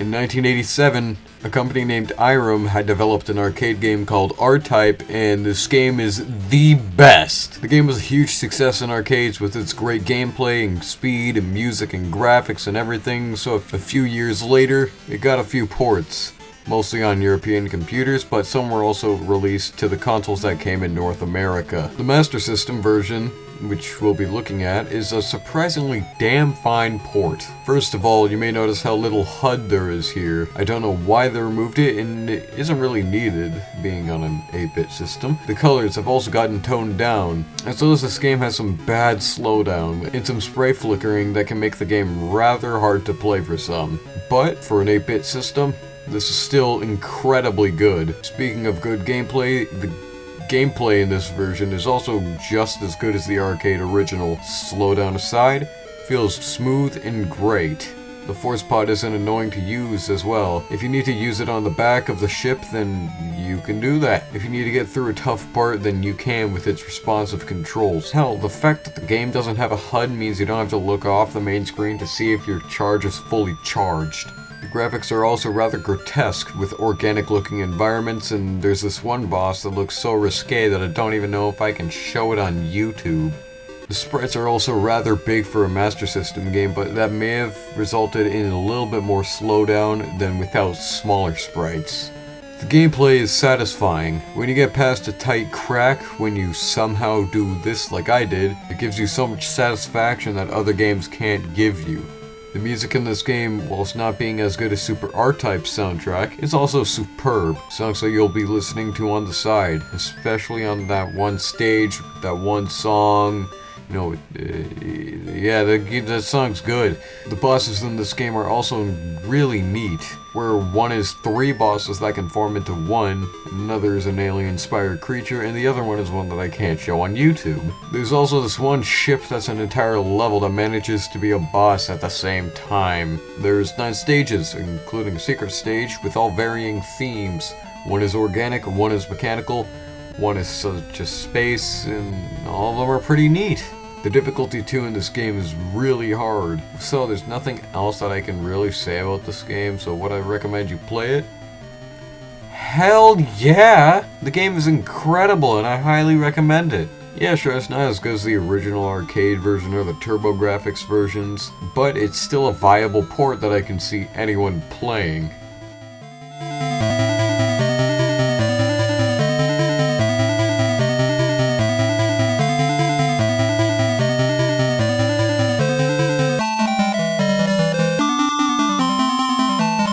In 1987, a company named Irem had developed an arcade game called R-Type, and this game is the best. The game was a huge success in arcades with its great gameplay and speed and music and graphics and everything, so a few years later, it got a few ports. Mostly on European computers, but some were also released to the consoles that came in North America. The Master System version, which we'll be looking at, is a surprisingly damn fine port. First of all, you may notice how little HUD there is here. I don't know why they removed it, and it isn't really needed, being on an 8-bit system. The colors have also gotten toned down, as well as this game has some bad slowdown, and some spray flickering that can make the game rather hard to play for some. But, for an 8-bit system, this is still incredibly good. Speaking of good gameplay, the gameplay in this version is also just as good as the arcade original. Slowdown aside, feels smooth and great. The force pod isn't annoying to use as well. If you need to use it on the back of the ship, then you can do that. If you need to get through a tough part, then you can with its responsive controls. Hell, the fact that the game doesn't have a HUD means you don't have to look off the main screen to see if your charge is fully charged. The graphics are also rather grotesque, with organic looking environments, and there's this one boss that looks so risque that I don't even know if I can show it on YouTube. The sprites are also rather big for a Master System game, but that may have resulted in a little bit more slowdown than without smaller sprites. The gameplay is satisfying. When you get past a tight crack, when you somehow do this like I did, it gives you so much satisfaction that other games can't give you. The music in this game, whilst not being as good as Super R-Type's soundtrack, is also superb. Songs that you'll be listening to on the side, especially on that one stage, that one song. You know, yeah, that song's good. The bosses in this game are also really neat, where one is 3 bosses that can form into one, another is an alien-inspired creature, and the other one is one that I can't show on YouTube. There's also this one ship that's an entire level that manages to be a boss at the same time. There's 9 stages, including a secret stage, with all varying themes. One is organic, one is mechanical, one is just space, and all of them are pretty neat. The difficulty too in this game is really hard, so there's nothing else that I can really say about this game, so would I recommend you play it? Hell yeah! The game is incredible and I highly recommend it. Yeah, sure, it's not as good as the original arcade version or the TurboGrafx versions, but it's still a viable port that I can see anyone playing.